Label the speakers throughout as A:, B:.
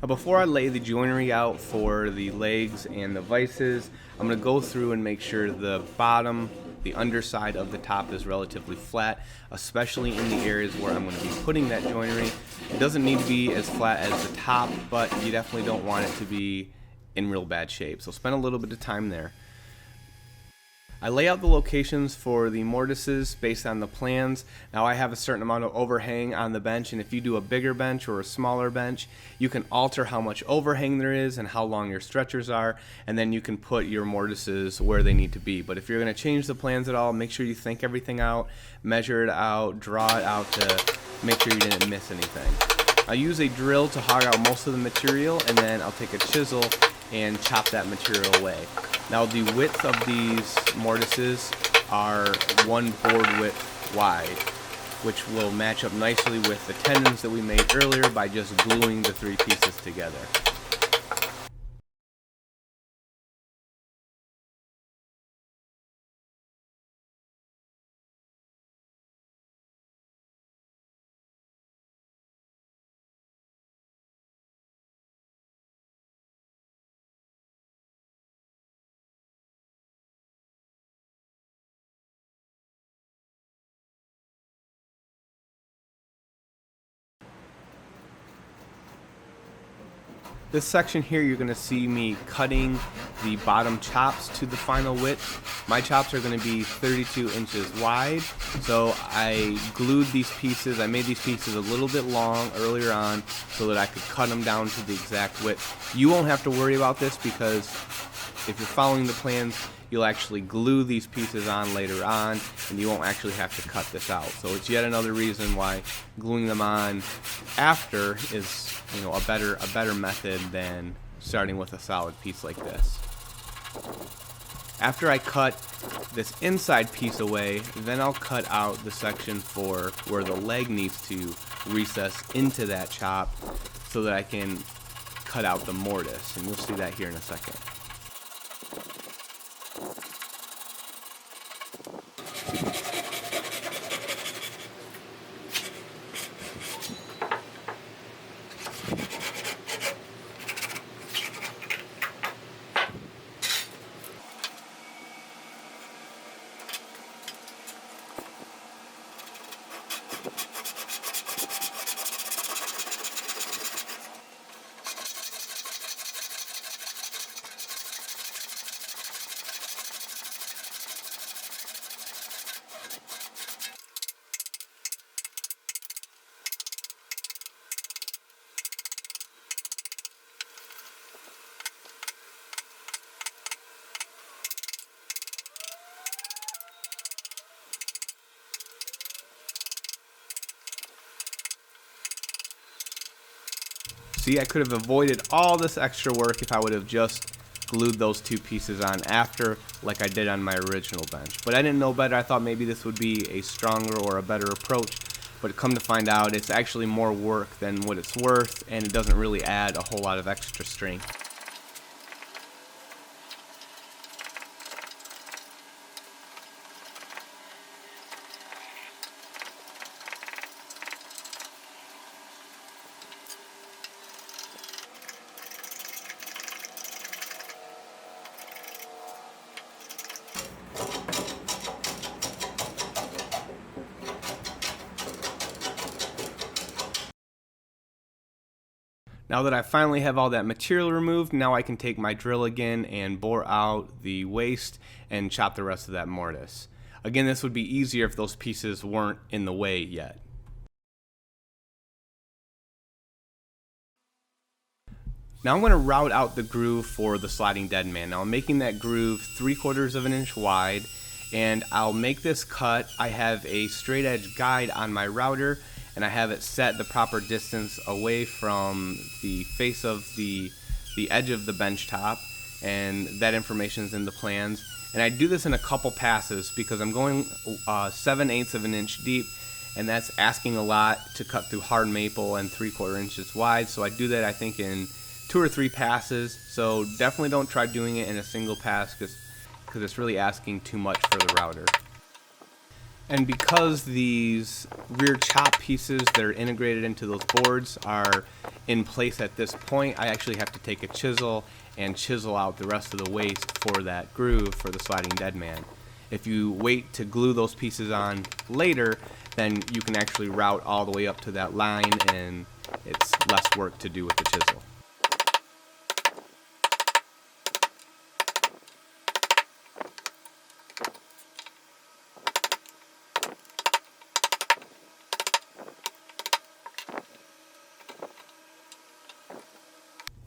A: Now before I lay the joinery out for the legs and the vices, I'm going to go through and make sure the bottom, the underside of the top is relatively flat, especially in the areas where I'm going to be putting that joinery. It doesn't need to be as flat as the top, but you definitely don't want it to be in real bad shape. So spend a little bit of time there. I lay out the locations for the mortises based on the plans. Now I have a certain amount of overhang on the bench, and if you do a bigger bench or a smaller bench, you can alter how much overhang there is and how long your stretchers are, and then you can put your mortises where they need to be. But if you're going to change the plans at all, make sure you think everything out, measure it out, draw it out to make sure you didn't miss anything. I'll use a drill to hog out most of the material, and then I'll take a chisel and chop that material away. Now the width of these mortises are 1 board width wide, which will match up nicely with the tendons that we made earlier by just gluing the 3 pieces together. This section here, you're going to see me cutting the bottom chops to the final width. My chops are going to be 32 inches wide, so I glued these pieces. I made these pieces a little bit long earlier on so that I could cut them down to the exact width. You won't have to worry about this because if you're following the plans, you'll actually glue these pieces on later on, and you won't actually have to cut this out. So it's yet another reason why gluing them on after is, a better method than starting with a solid piece like this. After I cut this inside piece away, then I'll cut out the section for where the leg needs to recess into that chop so that I can cut out the mortise, and you'll see that here in a second. See, I could have avoided all this extra work if I would have just glued those 2 pieces on after, like I did on my original bench. But I didn't know better. I thought maybe this would be a stronger or a better approach, but come to find out it's actually more work than what it's worth, and it doesn't really add a whole lot of extra strength. Now that I finally have all that material removed, now I can take my drill again and bore out the waist and chop the rest of that mortise. Again, this would be easier if those pieces weren't in the way yet. Now I'm going to route out the groove for the sliding dead man. Now I'm making that groove 3/4 of an inch wide, and I'll make this cut. I have a straight edge guide on my router, and I have it set the proper distance away from the face of the edge of the bench top, and that information is in the plans. And I do this in a couple passes because I'm going 7/8 of an inch deep, and that's asking a lot to cut through hard maple and 3/4 inches wide. So I do that, I think, in 2 or 3 passes. So definitely don't try doing it in a single pass because it's really asking too much for the router. And because these rear chop pieces that are integrated into those boards are in place at this point, I actually have to take a chisel and chisel out the rest of the waste for that groove for the sliding dead man. If you wait to glue those pieces on later, then you can actually route all the way up to that line, and it's less work to do with the chisel.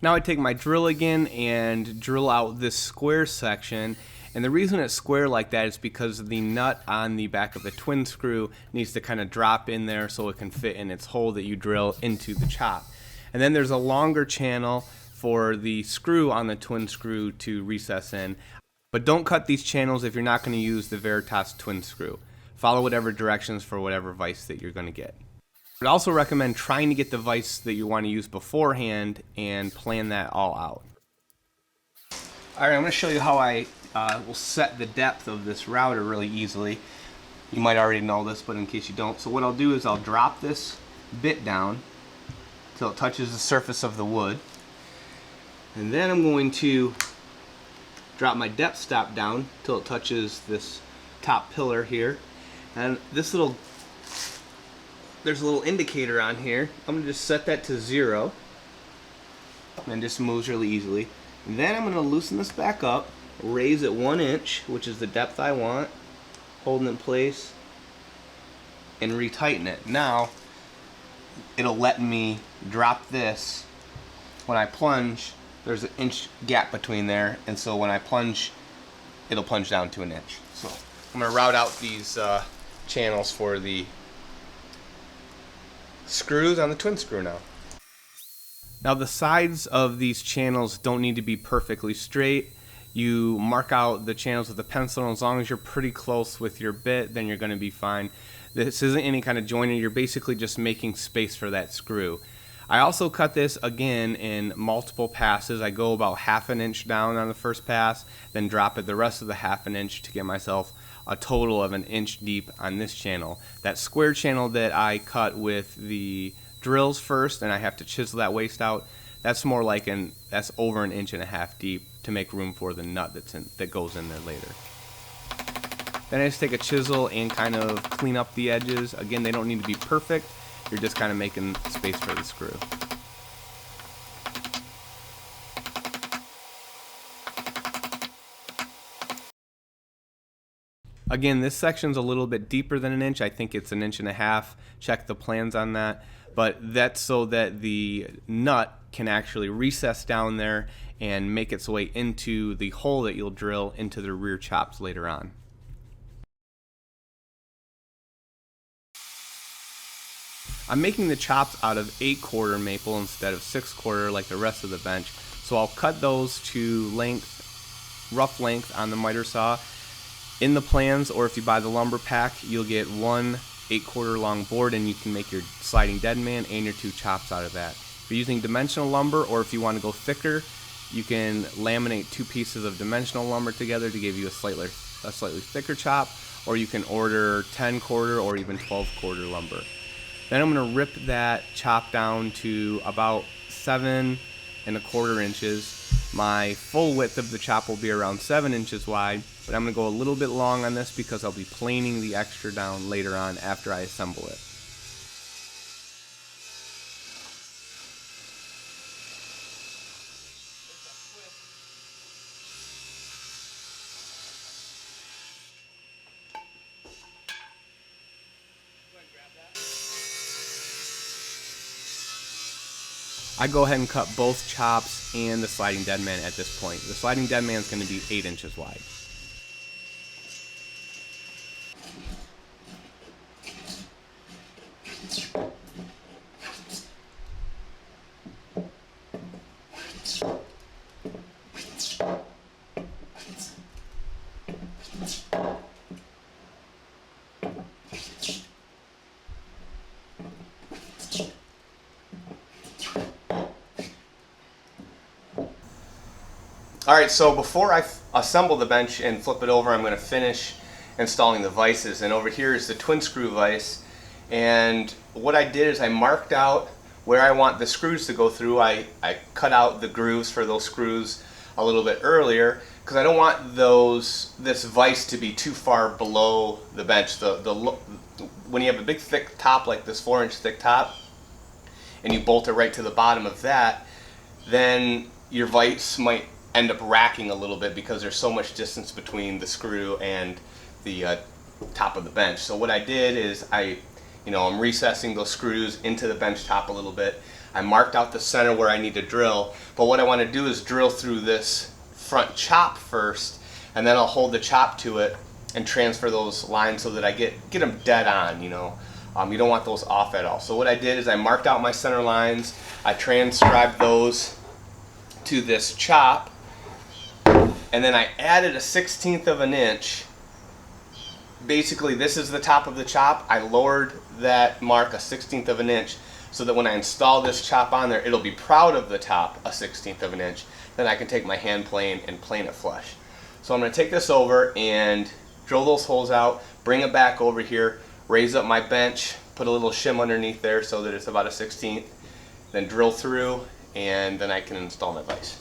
A: Now I take my drill again and drill out this square section, and the reason it's square like that is because the nut on the back of the twin screw needs to kind of drop in there so it can fit in its hole that you drill into the chop. And then there's a longer channel for the screw on the twin screw to recess in, but don't cut these channels if you're not going to use the Veritas twin screw. Follow whatever directions for whatever vise that you're going to get. I'd also recommend trying to get the vise that you want to use beforehand and plan that all out. Alright, I'm going to show you how I will set the depth of this router really easily. You might already know this, but in case you don't. So what I'll do is I'll drop this bit down till it touches the surface of the wood. And then I'm going to drop my depth stop down till it touches this top pillar here. And this little there's a little indicator on here. I'm going to just set that to 0 and just moves really easily. And then I'm going to loosen this back up, raise it 1 inch, which is the depth I want, hold it in place, and retighten it. Now it'll let me drop this. When I plunge, there's an inch gap between there, and so when I plunge, it'll plunge down to 1 inch. So I'm going to route out these channels for the screws on the twin screw now. Now the sides of these channels don't need to be perfectly straight. You mark out the channels with a pencil, and as long as you're pretty close with your bit, then you're going to be fine. This isn't any kind of joinery, you're basically just making space for that screw. I also cut this again in multiple passes. I go about 1/2 inch down on the first pass, then drop it the rest of the 1/2 inch to get myself a total of 1 inch deep on this channel. That square channel that I cut with the drills first, and I have to chisel that waste out, that's more like that's over 1.5 inches deep to make room for the nut that goes in there later. Then I just take a chisel and kind of clean up the edges. Again, they don't need to be perfect. You're just kind of making space for the screw. Again, this section's a little bit deeper than 1 inch. I think it's 1.5 inches. Check the plans on that. But that's so that the nut can actually recess down there and make its way into the hole that you'll drill into the rear chops later on. I'm making the chops out of 8/4 maple instead of 6/4 like the rest of the bench. So I'll cut those to rough length on the miter saw. In the plans, or if you buy the lumber pack, you'll get 1 8/4 long board, and you can make your sliding dead man and your 2 chops out of that. If you're using dimensional lumber, or if you want to go thicker, you can laminate 2 pieces of dimensional lumber together to give you a slightly thicker chop, or you can order 10/4 or even 12/4 lumber. Then I'm going to rip that chop down to about 7.25 inches. My full width of the chop will be around 7 inches wide, but I'm going to go a little bit long on this because I'll be planing the extra down later on after I assemble it. I go ahead and cut both chops and the sliding dead man at this point. The sliding dead man is going to be 8 inches wide. Alright, so before I assemble the bench and flip it over, I'm going to finish installing the vices. And over here is the twin screw vise. And what I did is I marked out where I want the screws to go through. I cut out the grooves for those screws a little bit earlier because I don't want this vise to be too far below the bench. When you have a big thick top like this 4-inch thick top and you bolt it right to the bottom of that, then your vise might end up racking a little bit because there's so much distance between the screw and the top of the bench. So what I did is I'm recessing those screws into the bench top a little bit. I marked out the center where I need to drill, but what I want to do is drill through this front chop first, and then I'll hold the chop to it and transfer those lines so that I get them dead on. You don't want those off at all. So what I did is I marked out my center lines, I transcribed those to this chop, and then I added a 1/16 of an inch. Basically, this is the top of the chop. I lowered that mark a 1/16 of an inch so that when I install this chop on there, it'll be proud of the top a 1/16 of an inch. Then I can take my hand plane and plane it flush. So I'm going to take this over and drill those holes out, bring it back over here, raise up my bench, put a little shim underneath there so that it's about a 1/16, then drill through, and then I can install my vise.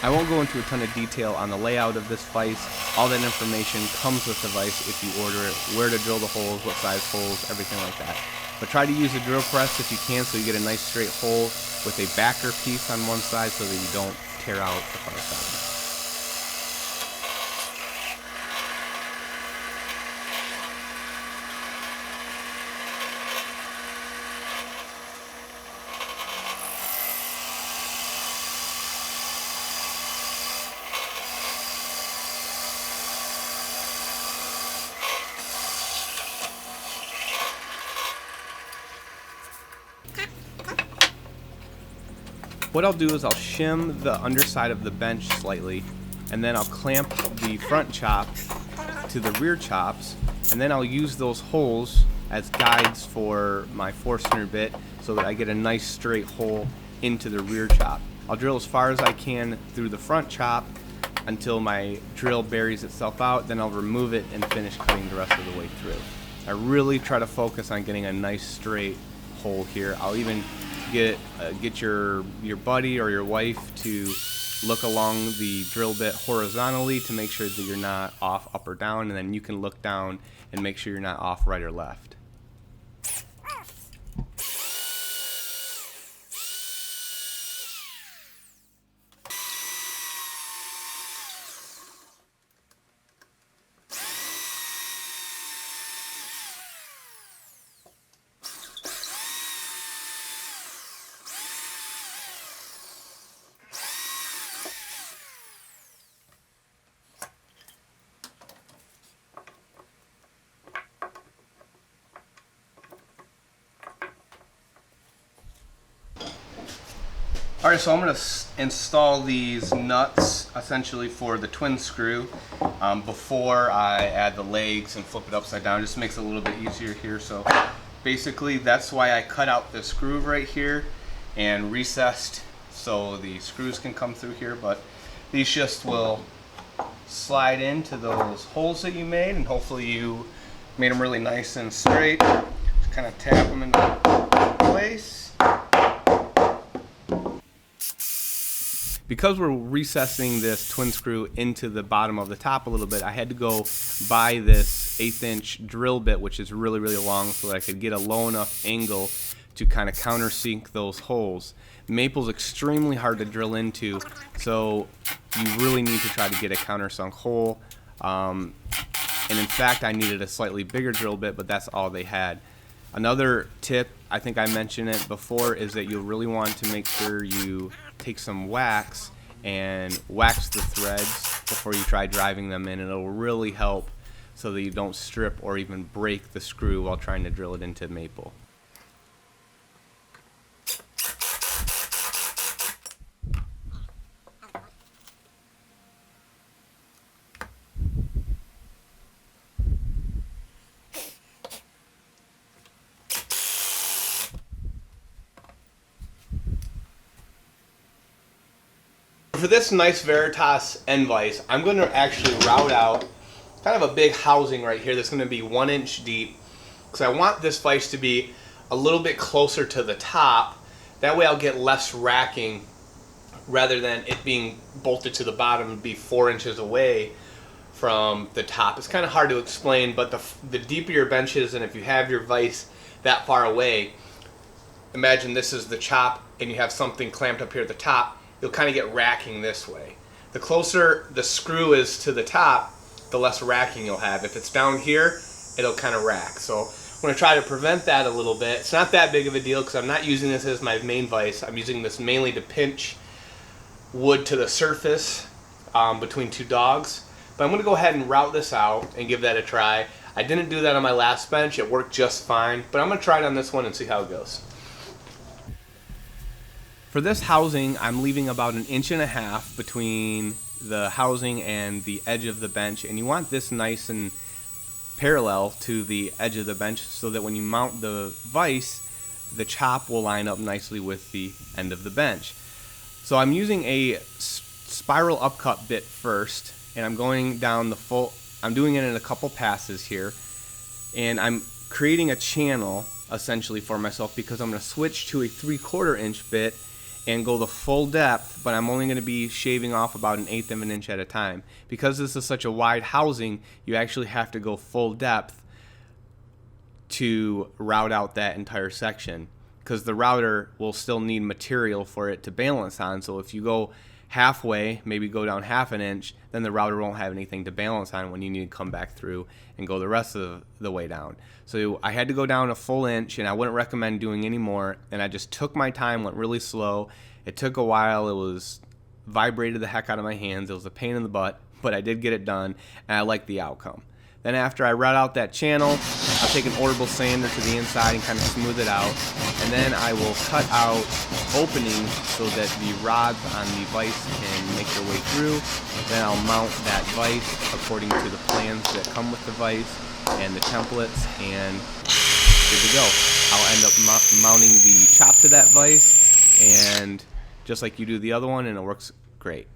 A: I won't go into a ton of detail on the layout of this vise. All that information comes with the vise if you order it, where to drill the holes, what size holes, everything like that. But try to use a drill press if you can so you get a nice straight hole with a backer piece on one side so that you don't tear out the far side. What I'll do is I'll shim the underside of the bench slightly, and then I'll clamp the front chop to the rear chops, and then I'll use those holes as guides for my Forstner bit so that I get a nice straight hole into the rear chop. I'll drill as far as I can through the front chop until my drill buries itself out, then I'll remove it and finish cutting the rest of the way through. I really try to focus on getting a nice straight hole here. I'll even get your buddy or your wife to look along the drill bit horizontally to make sure that you're not off up or down, and then you can look down and make sure you're not off right or left. Alright, so I'm going to install these nuts essentially for the twin screw before I add the legs and flip it upside down. Just makes it a little bit easier here. So basically that's why I cut out this groove right here and recessed so the screws can come through here, but these just will slide into those holes that you made, and hopefully you made them really nice and straight. Just kind of tap them into place. Because we're recessing this twin screw into the bottom of the top a little bit, I had to go buy this 1/8" drill bit, which is really, really long, so that I could get a low enough angle to kind of countersink those holes. Maple's extremely hard to drill into, so you really need to try to get a countersunk hole. And in fact, I needed a slightly bigger drill bit, but that's all they had. Another tip, I think I mentioned it before, is that you'll really want to make sure you take some wax and wax the threads before you try driving them in, and it'll really help so that you don't strip or even break the screw while trying to drill it into maple. For for this nice Veritas end vise, I'm going to actually route out kind of a big housing right here that's going to be 1 inch deep, because I want this vise to be a little bit closer to the top. That way I'll get less racking rather than it being bolted to the bottom and be 4 inches away from the top. It's kind of hard to explain, but the deeper your bench is, and if you have your vise that far away, imagine this is the chop and you have something clamped up here at the top, you'll kind of get racking this way. The closer the screw is to the top, the less racking you'll have. If it's down here, it'll kind of rack. So I'm going to try to prevent that a little bit. It's not that big of a deal because I'm not using this as my main vise. I'm using this mainly to pinch wood to the surface between two dogs. But I'm going to go ahead and route this out and give that a try. I didn't do that on my last bench. It worked just fine. But I'm going to try it on this one and see how it goes. For this housing, I'm leaving about 1.5 inches between the housing and the edge of the bench. And you want this nice and parallel to the edge of the bench so that when you mount the vise, the chop will line up nicely with the end of the bench. So I'm using a spiral upcut bit first, and I'm going down the full, I'm doing it in a couple passes here, and I'm creating a channel essentially for myself because I'm going to switch to a 3/4 inch bit and go the full depth, but I'm only going to be shaving off about 1/8 of an inch at a time. Because this is such a wide housing, you actually have to go full depth to route out that entire section, because the router will still need material for it to balance on. So if you go halfway, maybe go down 1/2 inch, then the router won't have anything to balance on when you need to come back through and go the rest of the way down. So I had to go down a full inch, and I wouldn't recommend doing any more, and I just took my time, went really slow. It took a while. It was vibrated the heck out of my hands. It was a pain in the butt, but I did get it done, and I like the outcome. Then after I route out that channel, I'll take an orbital sander to the inside and kind of smooth it out. And then I will cut out openings so that the rods on the vise can make their way through. Then I'll mount that vise according to the plans that come with the vise and the templates, and good to go. I'll end up mounting the chop to that vise, and just like you do the other one, and it works great.